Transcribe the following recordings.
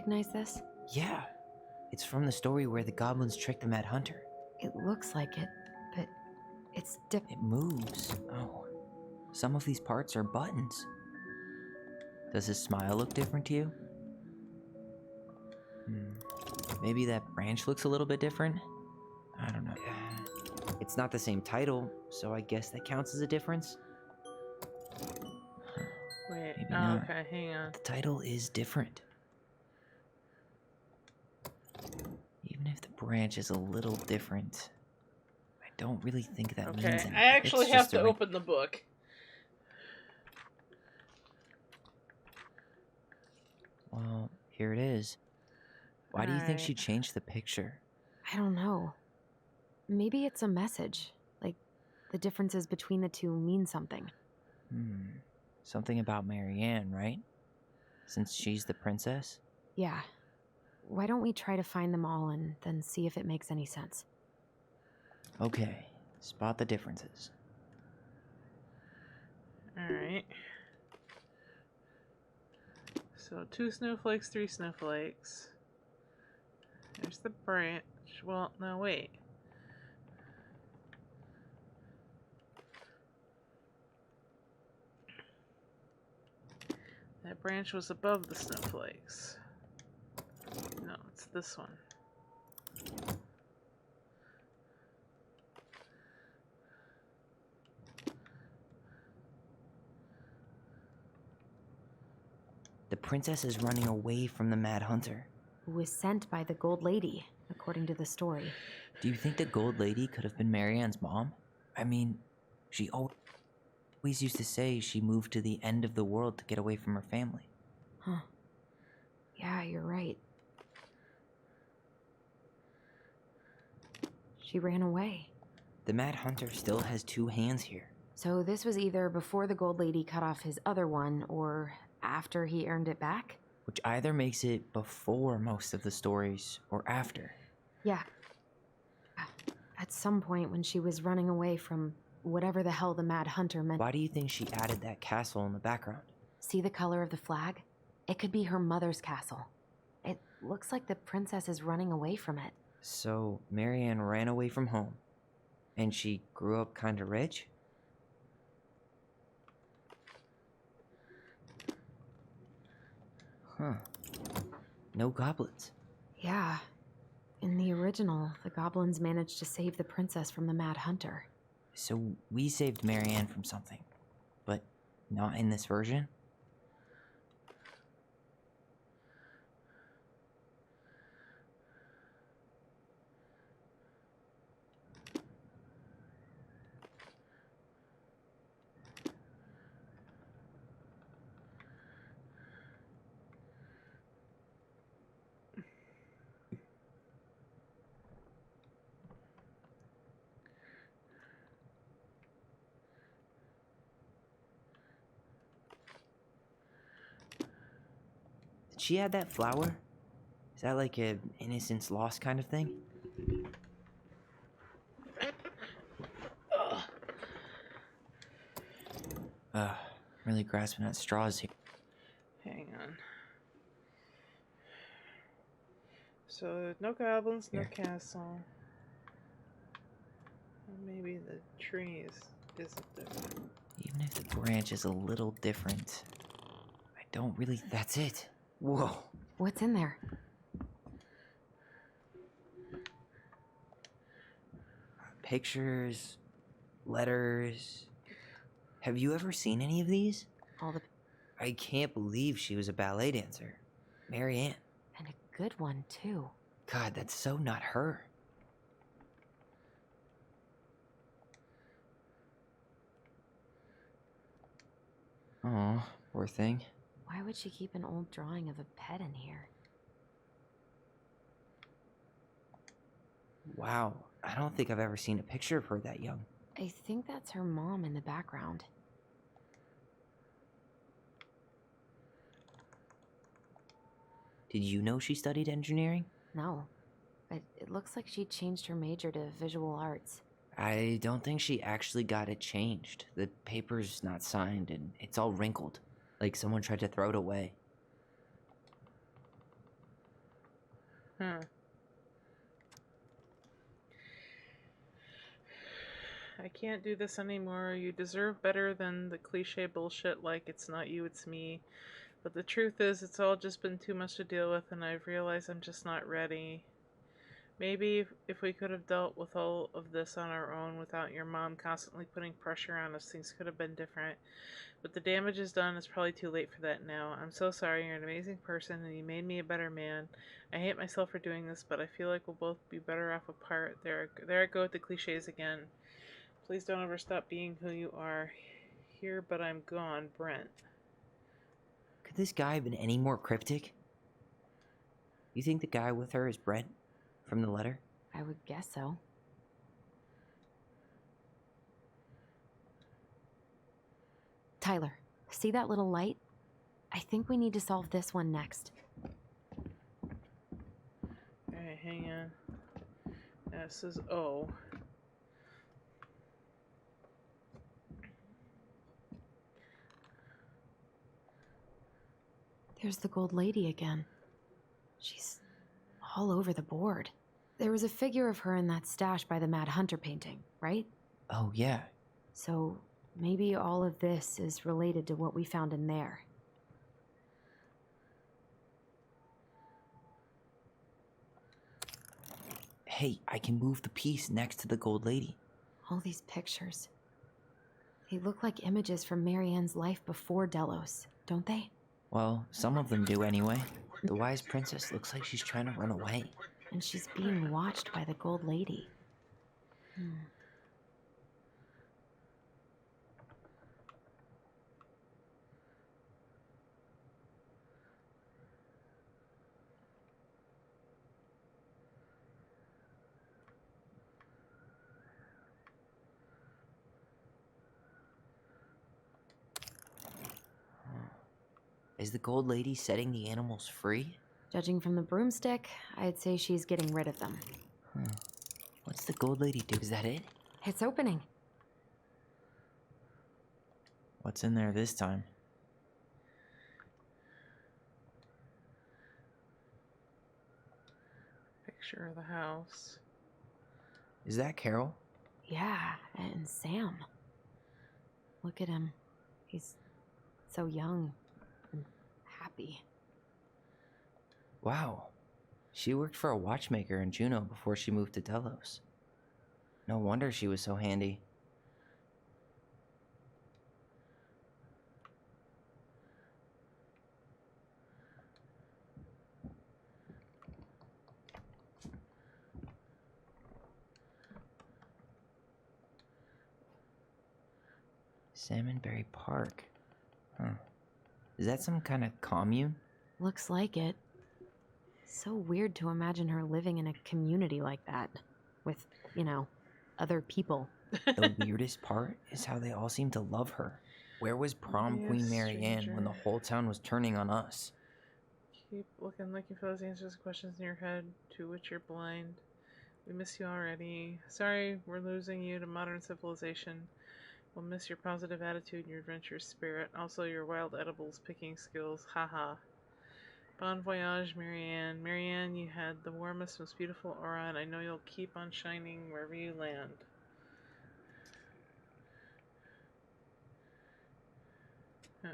recognize this? Yeah, it's from the story where the goblins tricked the Mad Hunter. It looks like it, but it's It moves. Oh, some of these parts are buttons. Does his smile look different to you? Maybe that branch looks a little bit different? I don't know. It's not the same title, so I guess that counts as a difference? Wait, Maybe not. okay, hang on. The title is different. Even if the branch is a little different, I don't really think that means anything. I actually It's have just to open the book. Well, here it is. Why do you think she changed the picture? I don't know. Maybe it's a message. Like, the differences between the two mean something. Something about Marianne, right? Since she's the princess? Yeah. Why don't we try to find them all and then see if it makes any sense? Okay, spot the differences. Alright. So 2 snowflakes, 3 snowflakes. There's the branch. Well, no, wait. That branch was above the snowflakes. No, it's this one. The princess is running away from the Mad Hunter. Who was sent by the Gold Lady, according to the story. Do you think the Gold Lady could have been Marianne's mom? I mean, she always used to say she moved to the end of the world to get away from her family. Huh. Yeah, you're right. She ran away. The Mad Hunter still has 2 hands here. So this was either before the Gold Lady cut off his other one, or after he earned it back? Which either makes it before most of the stories, or after. Yeah. At some point when she was running away from whatever the hell the Mad Hunter meant. Why do you think she added that castle in the background? See the color of the flag? It could be her mother's castle. It looks like the princess is running away from it. So, Marianne ran away from home, and she grew up kinda rich? Huh. No goblins. Yeah. In the original, the goblins managed to save the princess from the Mad Hunter. So we saved Marianne from something, but not in this version? Did she add that flower? Is that like a innocence lost kind of thing? Really grasping at straws here. Hang on. So, no goblins, no castle. Maybe the trees isn't different. Even if the branch is a little different, I don't really... That's it. Whoa. What's in there? Pictures, letters. Have you ever seen any of these? All the... I can't believe she was a ballet dancer. Marianne. And a good one, too. God, that's so not her. Aw, poor thing. Why would she keep an old drawing of a pet in here? Wow, I don't think I've ever seen a picture of her that young. I think that's her mom in the background. Did you know she studied engineering? No, but it looks like she changed her major to visual arts. I don't think she actually got it changed. The paper's not signed and it's all wrinkled, like someone tried to throw it away. Huh. I can't do this anymore. You deserve better than the cliche bullshit like it's not you, it's me. But the truth is, it's all just been too much to deal with, and I've realized I'm just not ready. Maybe if we could have dealt with all of this on our own without your mom constantly putting pressure on us, things could have been different. But the damage is done. It's probably too late for that now. I'm so sorry. You're an amazing person, and you made me a better man. I hate myself for doing this, but I feel like we'll both be better off apart. There I go with the cliches again. Please don't ever stop being who you are. Here, but I'm gone, Brent. Could this guy have been any more cryptic? You think the guy with her is Brent from the letter? I would guess so. Tyler, see that little light? I think we need to solve this one next. Alright, hang on. S is O. There's the gold lady again. She's all over the board. There was a figure of her in that stash by the Mad Hunter painting, right? Oh, yeah. So maybe all of this is related to what we found in there. Hey, I can move the piece next to the gold lady. All these pictures. They look like images from Marianne's life before Delos, don't they? Well, some of them do anyway. The wise princess looks like she's trying to run away. And she's being watched by the gold lady. Is the gold lady setting the animals free? Judging from the broomstick, I'd say she's getting rid of them. What's the gold lady do? Is that it? It's opening. What's in there this time? Picture of the house. Is that Carol? Yeah, and Sam. Look at him. He's so young and happy. Wow. She worked for a watchmaker in Juneau before she moved to Delos. No wonder she was so handy. Salmonberry Park. Huh. Is that some kind of commune? Looks like it. So weird to imagine her living in a community like that. With, other people. The weirdest part is how they all seem to love her. Where was prom Yes, queen Marianne when the stranger. whole town was turning on us? Keep looking for those answers to questions in your head to which you're blind. We miss you already. Sorry we're losing you to modern civilization. We'll miss your positive attitude and your adventurous spirit. Also your wild edibles picking skills. Haha. Bon voyage, Marianne. Marianne, you had the warmest, most beautiful aura, and I know you'll keep on shining wherever you land. Huh.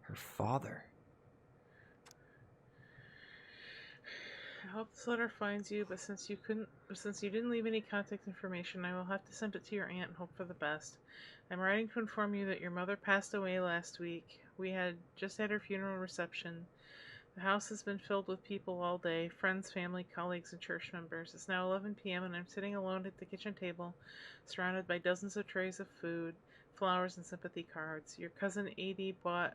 Her father. I hope this letter finds you, but since you didn't leave any contact information, I will have to send it to your aunt and hope for the best. I'm writing to inform you that your mother passed away last week. We had just had her funeral reception. The house has been filled with people all day, friends, family, colleagues, and church members. It's now 11 p.m. and I'm sitting alone at the kitchen table, surrounded by dozens of trays of food, flowers, and sympathy cards. Your cousin Adie brought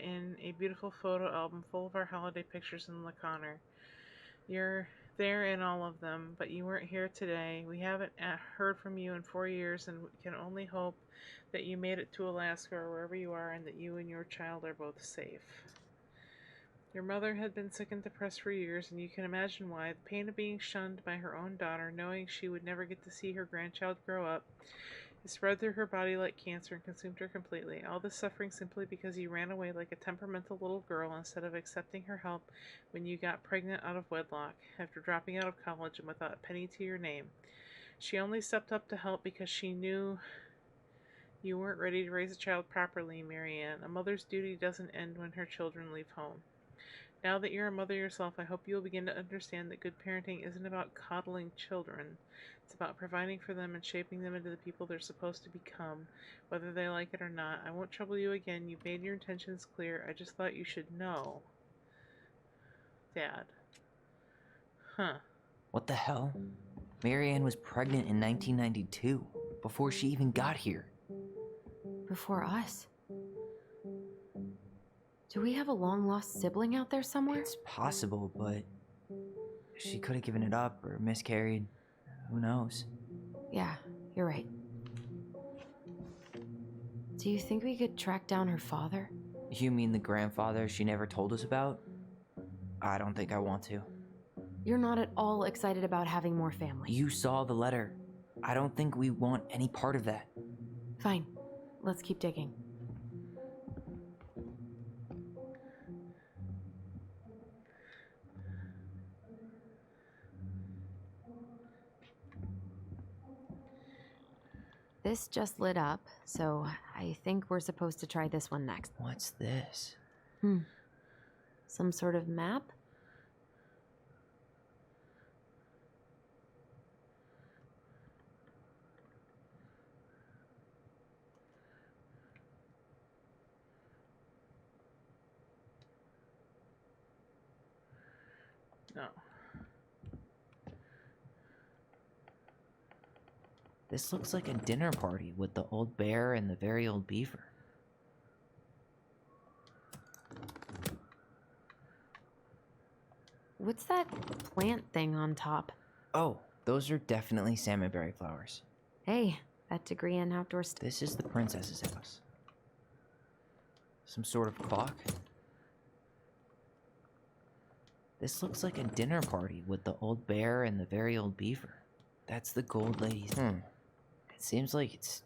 in a beautiful photo album full of our holiday pictures in the corner. You're there in all of them, but you weren't here today. We haven't heard from you in 4 years and can only hope that you made it to Alaska or wherever you are and that you and your child are both safe. Your mother had been sick and depressed for years, and you can imagine why. The pain of being shunned by her own daughter, knowing she would never get to see her grandchild grow up, It spread through her body like cancer and consumed her completely. All this suffering simply because you ran away like a temperamental little girl instead of accepting her help when you got pregnant out of wedlock, after dropping out of college and without a penny to your name. She only stepped up to help because she knew you weren't ready to raise a child properly, Marianne. A mother's duty doesn't end when her children leave home. Now that you're a mother yourself, I hope you'll begin to understand that good parenting isn't about coddling children. It's about providing for them and shaping them into the people they're supposed to become, whether they like it or not. I won't trouble you again. You've made your intentions clear. I just thought you should know. Dad. Huh. What the hell? Marianne was pregnant in 1992, before she even got here. Before us. Do we have a long-lost sibling out there somewhere? It's possible, but she could have given it up or miscarried. Who knows? Yeah, you're right. Do you think we could track down her father? You mean the grandfather she never told us about? I don't think I want to. You're not at all excited about having more family. You saw the letter. I don't think we want any part of that. Fine. Let's keep digging. This just lit up, so I think we're supposed to try this one next. What's this? Some sort of map? No. This looks like a dinner party with the old bear and the very old beaver. What's that plant thing on top? Oh, those are definitely salmonberry flowers. Hey, that degree in outdoor This is the princess's house. Some sort of clock. This looks like a dinner party with the old bear and the very old beaver. That's the gold lady's. It seems like it's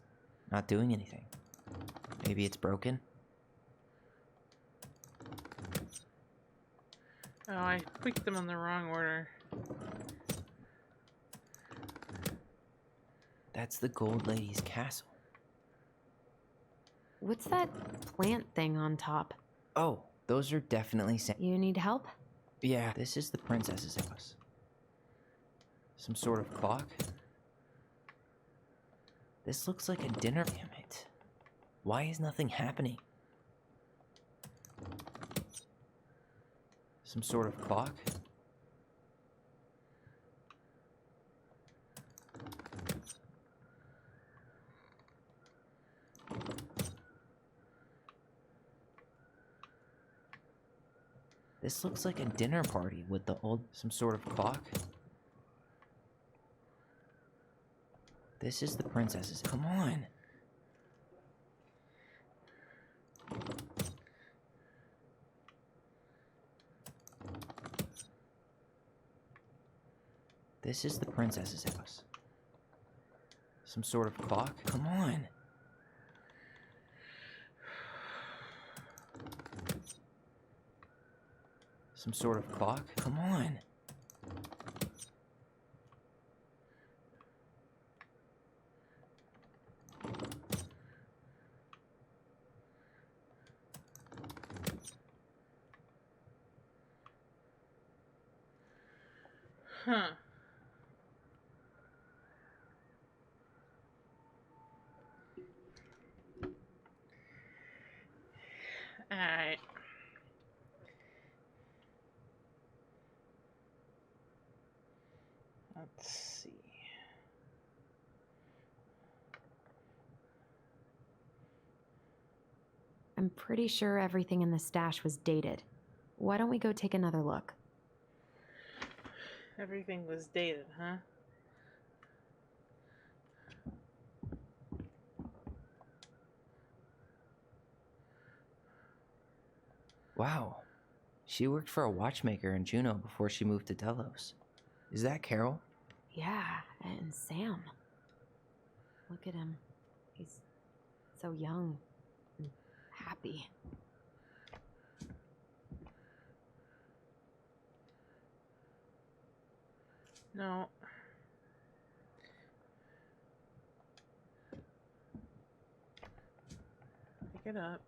not doing anything. Maybe it's broken? Oh, I clicked them in the wrong order. That's the gold lady's castle. What's that plant thing on top? Oh, those are definitely You need help? Yeah, this is the princess's house. Some sort of clock. This looks like a dinner. Damn it. Why is nothing happening? Some sort of clock. This looks like a dinner party with the old. Some sort of clock. This is the princess's. Come on. This is the princess's house. Some sort of clock. Come on. Some sort of clock. Come on. Huh. Alright. Let's see. I'm pretty sure everything in the stash was dated. Why don't we go take another look? Everything was dated, huh? Wow. She worked for a watchmaker in Juneau before she moved to Delos. Is that Carol? Yeah, and Sam. Look at him. He's so young and happy. No. Pick it up.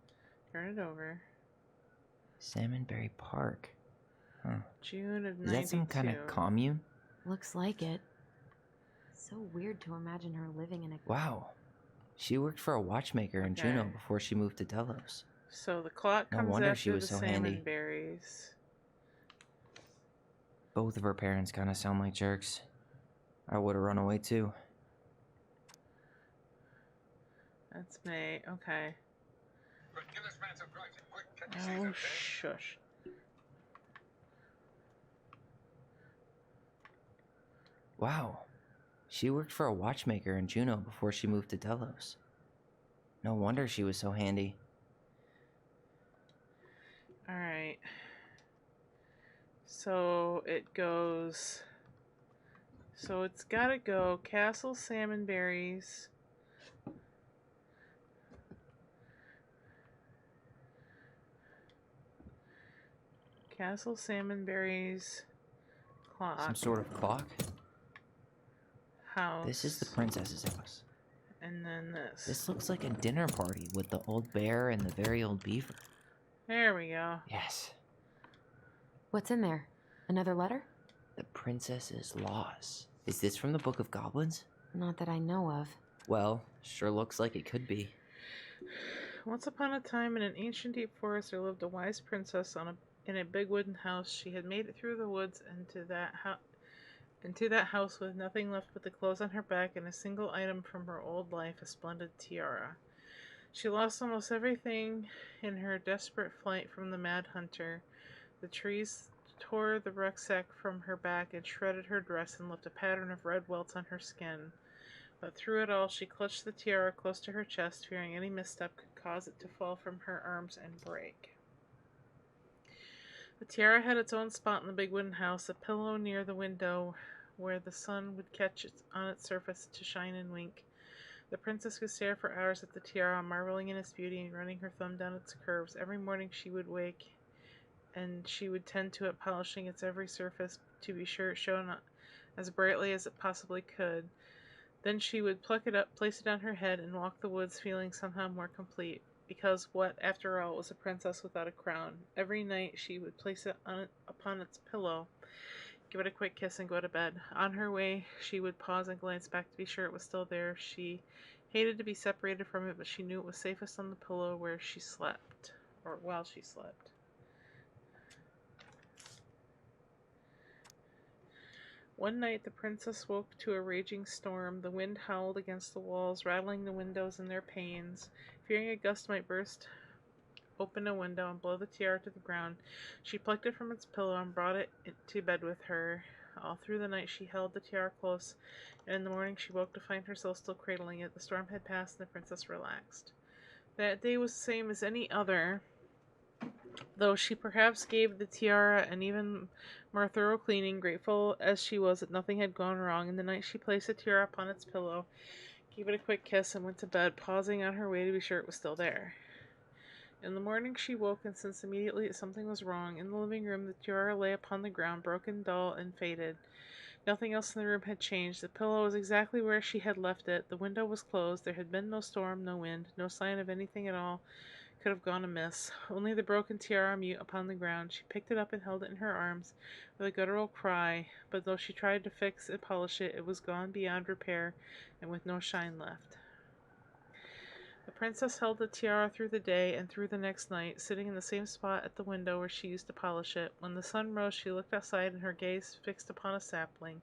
Turn it over. Salmonberry Park. Huh. June of 92. Is that some kind of commune? Looks like it. So weird to imagine her living in a... Wow. She worked for a watchmaker in Juneau before she moved to Delos. So the clock No comes wonder after she was the so salmon handy. berries. Both of her parents kind of sound like jerks. I would have run away too. That's May. Okay. Oh, shush. Wow. She worked for a watchmaker in Juneau before she moved to Delos. No wonder she was so handy. Alright. So it goes... So it's gotta go Castle Salmon Berries. Castle Salmon Berries. Clock. Some sort of clock? House. This is the princess's house. And then this. This looks like a dinner party with the old bear and the very old beaver. There we go. Yes. What's in there? Another letter? The princess's laws. Is this from the Book of Goblins? Not that I know of. Well, sure looks like it could be. Once upon a time, in an ancient deep forest, there lived a wise princess in a big wooden house. She had made it through the woods into that house with nothing left but the clothes on her back and a single item from her old life, a splendid tiara. She lost almost everything in her desperate flight from the mad hunter. The trees tore the rucksack from her back and shredded her dress and left a pattern of red welts on her skin. But through it all, she clutched the tiara close to her chest, fearing any misstep could cause it to fall from her arms and break. The tiara had its own spot in the big wooden house, a pillow near the window where the sun would catch on its surface to shine and wink. The princess could stare for hours at the tiara, marveling in its beauty and running her thumb down its curves. Every morning she would wake, and she would tend to it, polishing its every surface to be sure it shone as brightly as it possibly could. Then she would pluck it up, place it on her head, and walk the woods feeling somehow more complete. Because what, after all, was a princess without a crown? Every night she would place it upon its pillow, give it a quick kiss, and go to bed. On her way, she would pause and glance back to be sure it was still there. She hated to be separated from it, but she knew it was safest on the pillow where she slept, or while she slept. One night the princess woke to a raging storm. The wind howled against the walls, rattling the windows and their panes. Fearing a gust might burst open a window and blow the tiara to the ground, she plucked it from its pillow and brought it to bed with her. All through the night she held the tiara close, and in the morning she woke to find herself still cradling it. The storm had passed and the princess relaxed. That day was the same as any other, though she perhaps gave the tiara an even more thorough cleaning, grateful as she was that nothing had gone wrong. In the night she placed the tiara upon its pillow, gave it a quick kiss, and went to bed, pausing on her way to be sure it was still there. In the morning she woke and sensed immediately that something was wrong. In the living room the tiara lay upon the ground, broken, dull, and faded. Nothing else in the room had changed. The pillow was exactly where she had left it. The window was closed. There had been no storm, no wind, no sign of anything at all could have gone amiss. Only the broken tiara mute upon the ground. She picked it up and held it in her arms with a guttural cry, but though she tried to fix and polish it, it was gone beyond repair and with no shine left. The princess held the tiara through the day and through the next night, sitting in the same spot at the window where she used to polish it. When the sun rose, she looked outside, and her gaze fixed upon a sapling.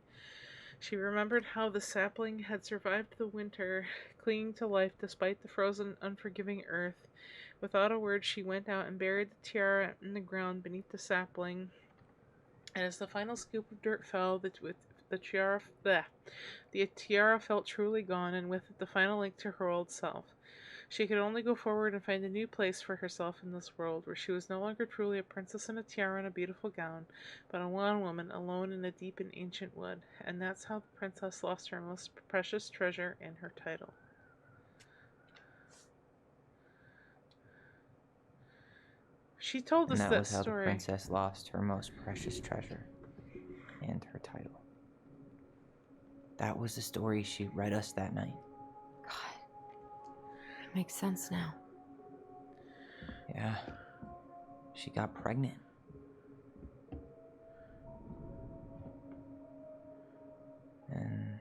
She remembered how the sapling had survived the winter, clinging to life despite the frozen, unforgiving earth. Without a word, she went out and buried the tiara in the ground beneath the sapling. And as the final scoop of dirt fell, the tiara felt truly gone, and with it the final link to her old self. She could only go forward and find a new place for herself in this world, where she was no longer truly a princess in a tiara and a beautiful gown, but a wan woman alone in a deep and ancient wood. And that's how the princess lost her most precious treasure and her title. She told And us that that was how the story. princess lost her most precious treasure and her title. That was the story she read us that night. God. It makes sense now. Yeah. She got pregnant. And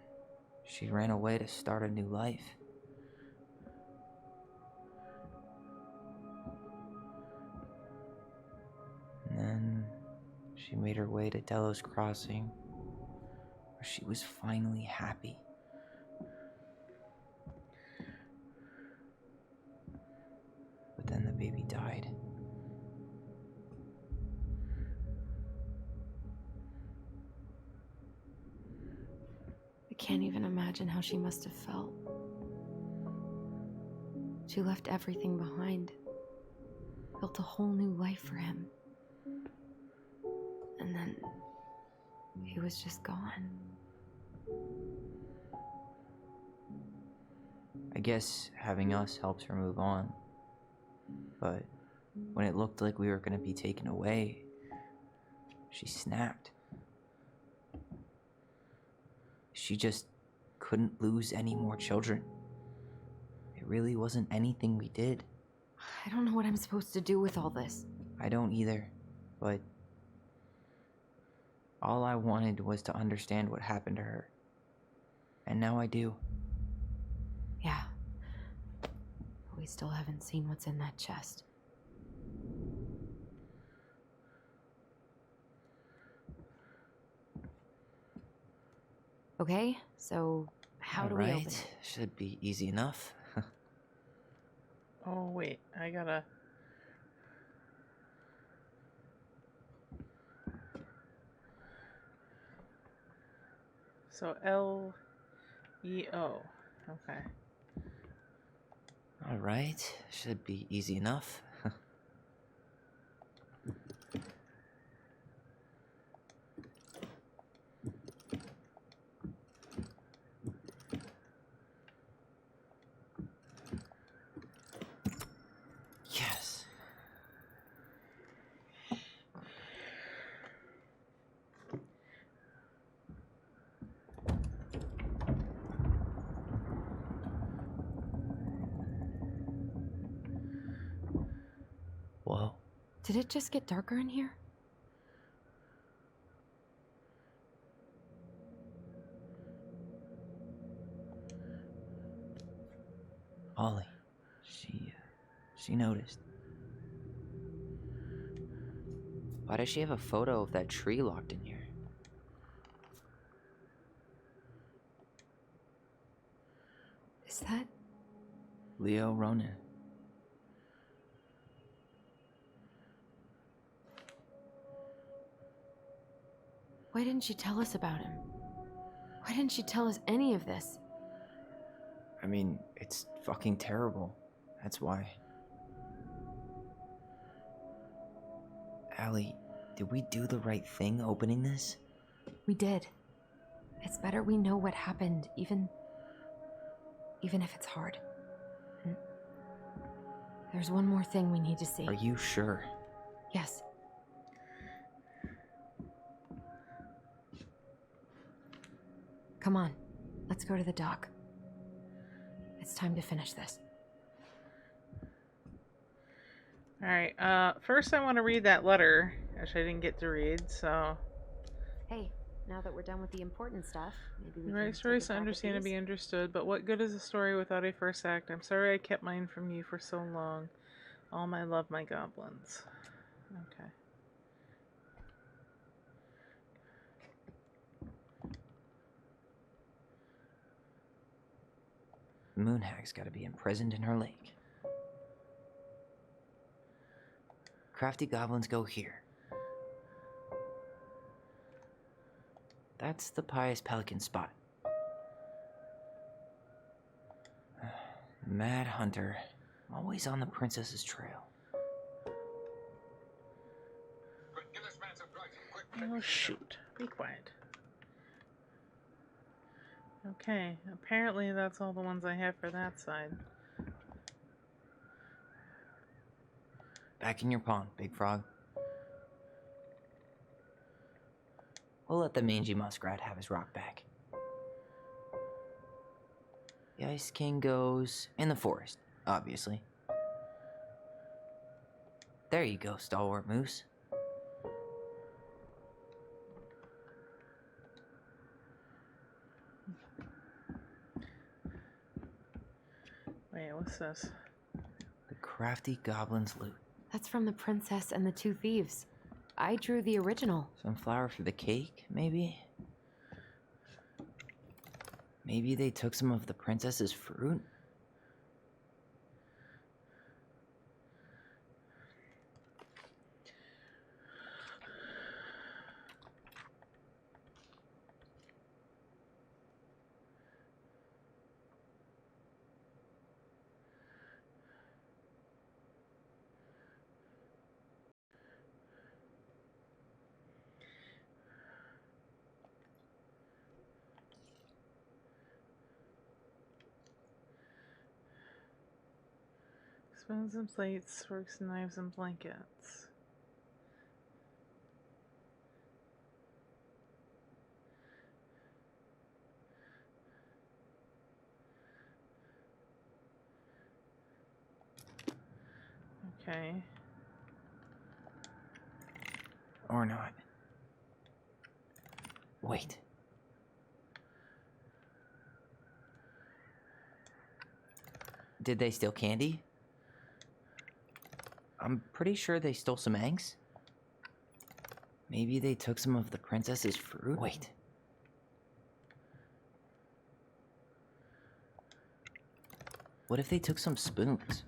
she ran away to start a new life. And then she made her way to Delos Crossing, where she was finally happy. But then the baby died. I can't even imagine how she must have felt. She left everything behind, built a whole new life for him. And then he was just gone. I guess having us helped her move on. But when it looked like we were going to be taken away, she snapped. She just couldn't lose any more children. It really wasn't anything we did. I don't know what I'm supposed to do with all this. I don't either, but all I wanted was to understand what happened to her. And now I do. Yeah. But we still haven't seen what's in that chest. Okay, so how do we open it? Should be easy enough. Oh, wait. I gotta... So, L-E-O. Okay. Alright, should be easy enough. Yes. Whoa. Did it just get darker in here? Ollie. She noticed. Why does she have a photo of that tree locked in here? Is that... Leo Ronan. Why didn't she tell us about him? Why didn't she tell us any of this? I mean, it's fucking terrible. That's why. Allie, did we do the right thing opening this? We did. It's better we know what happened, even if it's hard. And there's one more thing we need to see. Are you sure? Yes. Come on, let's go to the dock. It's time to finish this. Alright, first I want to read that letter, which I didn't get to read, so... Hey, now that we're done with the important stuff, maybe we You can write take stories a to crack at understand and these? be understood, but what good is a story without a first act? I'm sorry I kept mine from you for so long. All my love, my goblins. Okay. Moonhag's gotta be imprisoned in her lake. Crafty goblins go here. That's the pious pelican spot. Mad hunter, always on the princess's trail. Oh, shoot. Be quiet. Okay, apparently that's all the ones I have for that side. Back in your pond, Big Frog. We'll let the mangy muskrat have his rock back. The Ice King goes in the forest, obviously. There you go, stalwart moose. Wait, what's this? The crafty goblin's loot. That's from the Princess and the Two Thieves. I drew the original. Some flour for the cake, maybe? Maybe they took some of the princess's fruit? Spoons and plates, forks and knives and blankets. Okay. Or not. Wait. Did they steal candy? I'm pretty sure they stole some eggs. Maybe they took some of the princess's fruit? Wait. What if they took some spoons?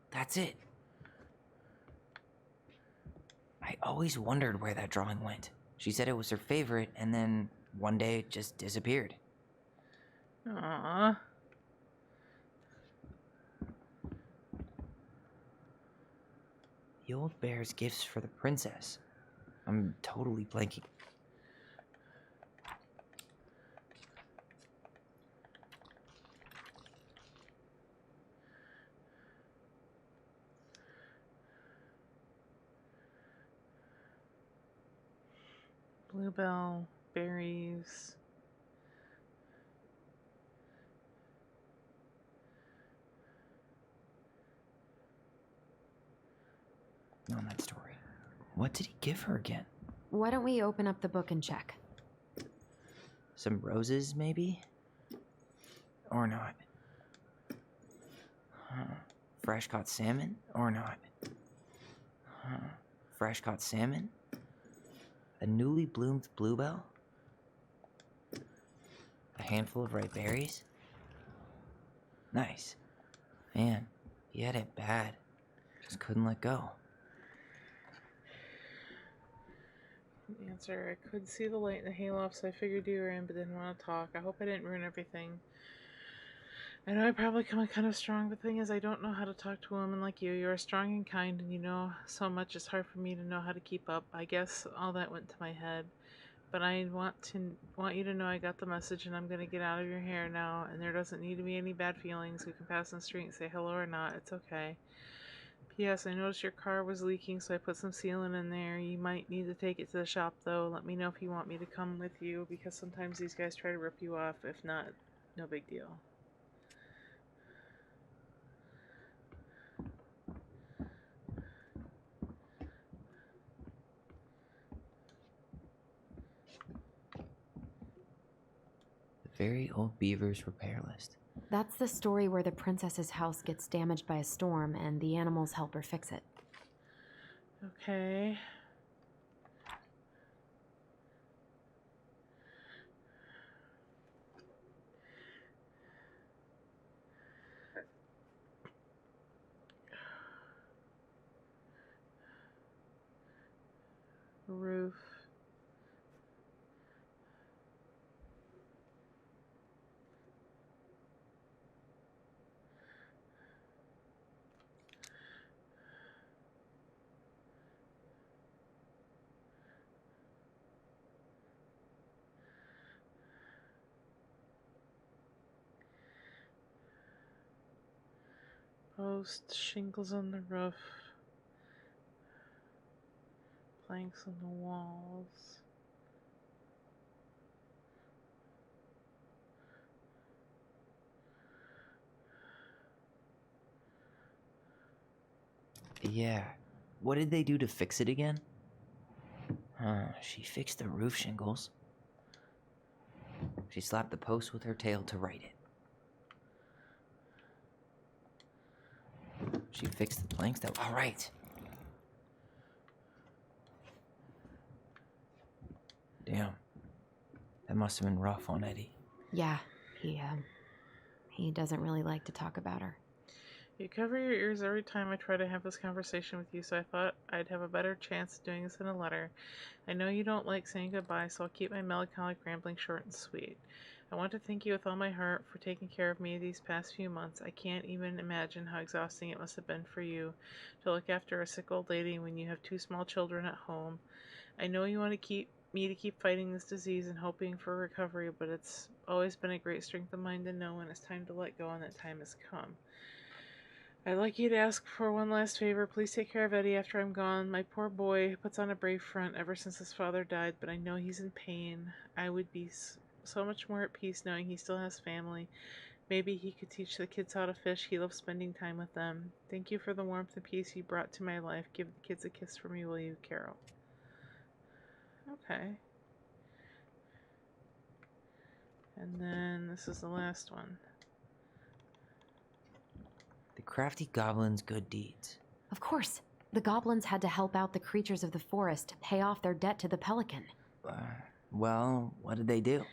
That's it. I always wondered where that drawing went. She said it was her favorite, and then one day it just disappeared. Aww. The old bear's gifts for the princess. I'm totally blanking. Bluebell, berries. On that story. What did he give her again? Why don't we open up the book and check? Some roses, maybe? Or not? Huh. Fresh caught salmon? Or not? Huh. Fresh caught salmon? A newly bloomed bluebell? A handful of ripe berries? Nice. Man, he had it bad. Just couldn't let go. Answer: I could see the light in the hayloft, so I figured you were in, but didn't want to talk. I hope I didn't ruin everything. I know I probably come in kind of strong, but the thing is, I don't know how to talk to a woman like you. You're strong and kind, and you know so much. It's hard for me to know how to keep up. I guess all that went to my head, but I want you to know I got the message, and I'm gonna get out of your hair now. And there doesn't need to be any bad feelings. We can pass on the street and say hello or not. It's okay. P.S. I noticed your car was leaking, so I put some sealant in there. You might need to take it to the shop, though. Let me know if you want me to come with you, because sometimes these guys try to rip you off. If not, no big deal. The very old beaver's repair list. That's the story where the princess's house gets damaged by a storm and the animals help her fix it. Okay. Roof. Post, shingles on the roof, planks on the walls. Yeah. What did they do to fix it again? She fixed the roof shingles. She slapped the post with her tail to right it. She fixed the planks that... All right. Damn. That must have been rough on Eddie. Yeah, he doesn't really like to talk about her. You cover your ears every time I try to have this conversation with you, so I thought I'd have a better chance of doing this in a letter. I know you don't like saying goodbye, so I'll keep my melancholic rambling short and sweet. I want to thank you with all my heart for taking care of me these past few months. I can't even imagine how exhausting it must have been for you to look after a sick old lady when you have 2 small children at home. I know you want to keep fighting this disease and hoping for recovery, but it's always been a great strength of mind to know when it's time to let go and that time has come. I'd like you to ask for one last favor. Please take care of Eddie after I'm gone. My poor boy puts on a brave front ever since his father died, but I know he's in pain. I would be so much more at peace knowing he still has family. Maybe he could teach the kids how to fish. He loves spending time with them. Thank you for the warmth and peace you brought to my life. Give the kids a kiss for me, will you, Carol? Okay. And then this is the last one. The crafty goblin's good deeds. Of course. The goblins had to help out the creatures of the forest to pay off their debt to the pelican. Well, what did they do?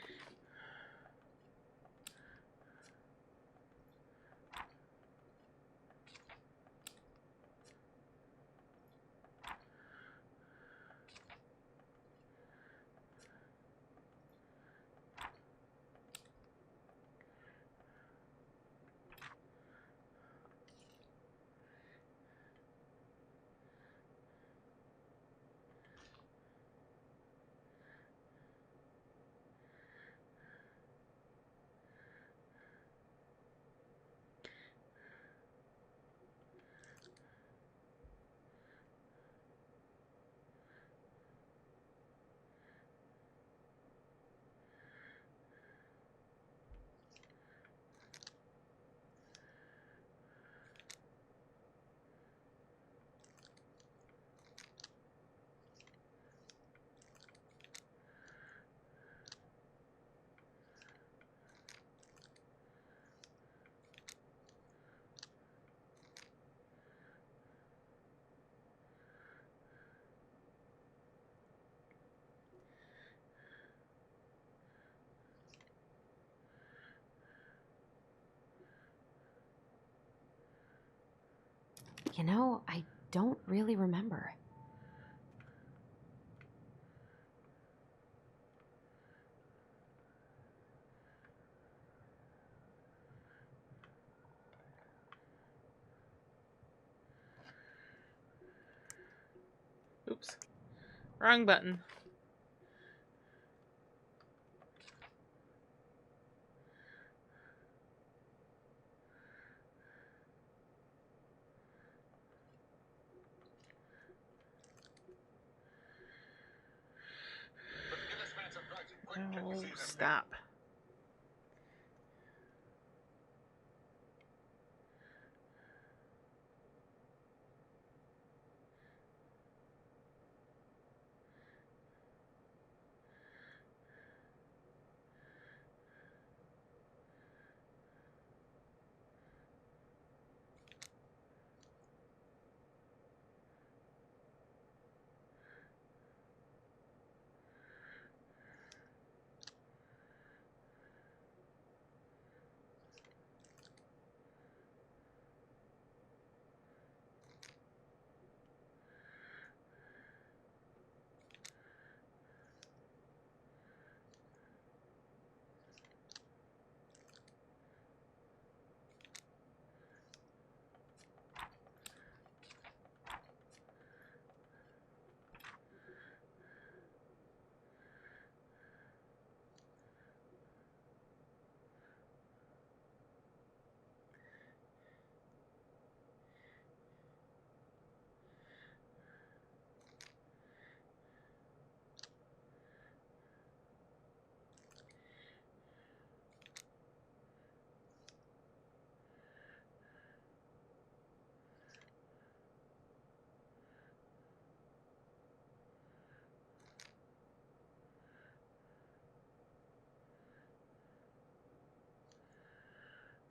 You know, I don't really remember. Oops. Wrong button. Oh, stop.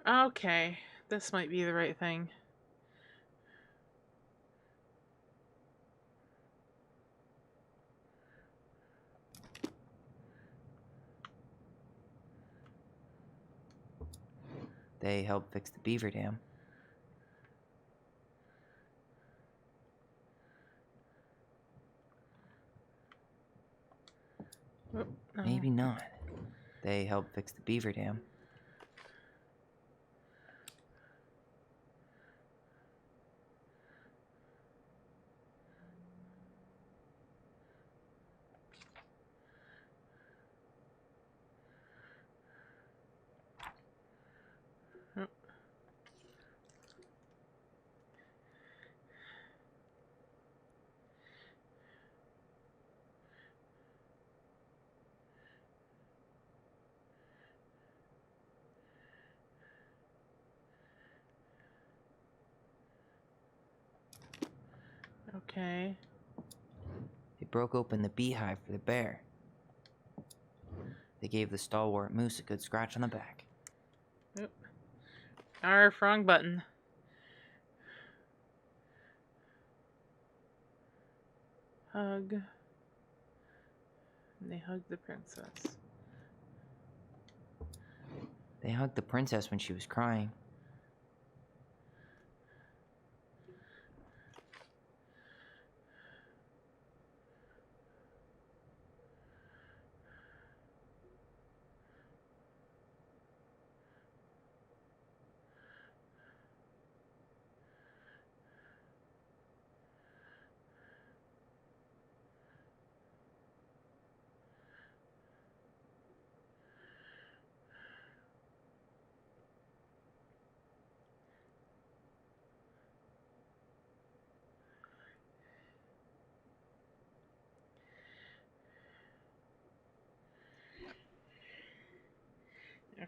Okay, this might be the right thing. They helped fix the beaver dam. Oh, no. Maybe not. They helped fix the beaver dam. Oh. Okay. They broke open the beehive for the bear. They gave the stalwart moose a good scratch on the back. Oop. Arf, wrong button. Hug. And they hugged the princess. They hugged the princess when she was crying.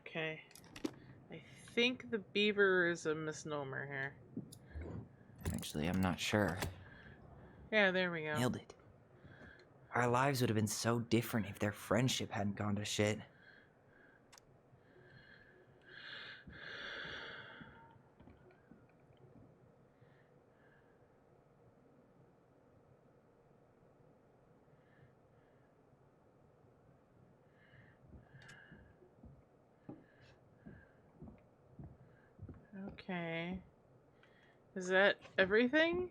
Okay. I think the beaver is a misnomer here. Actually, I'm not sure. Yeah, there we go. Nailed it. Our lives would have been so different if their friendship hadn't gone to shit. Okay. Is that everything?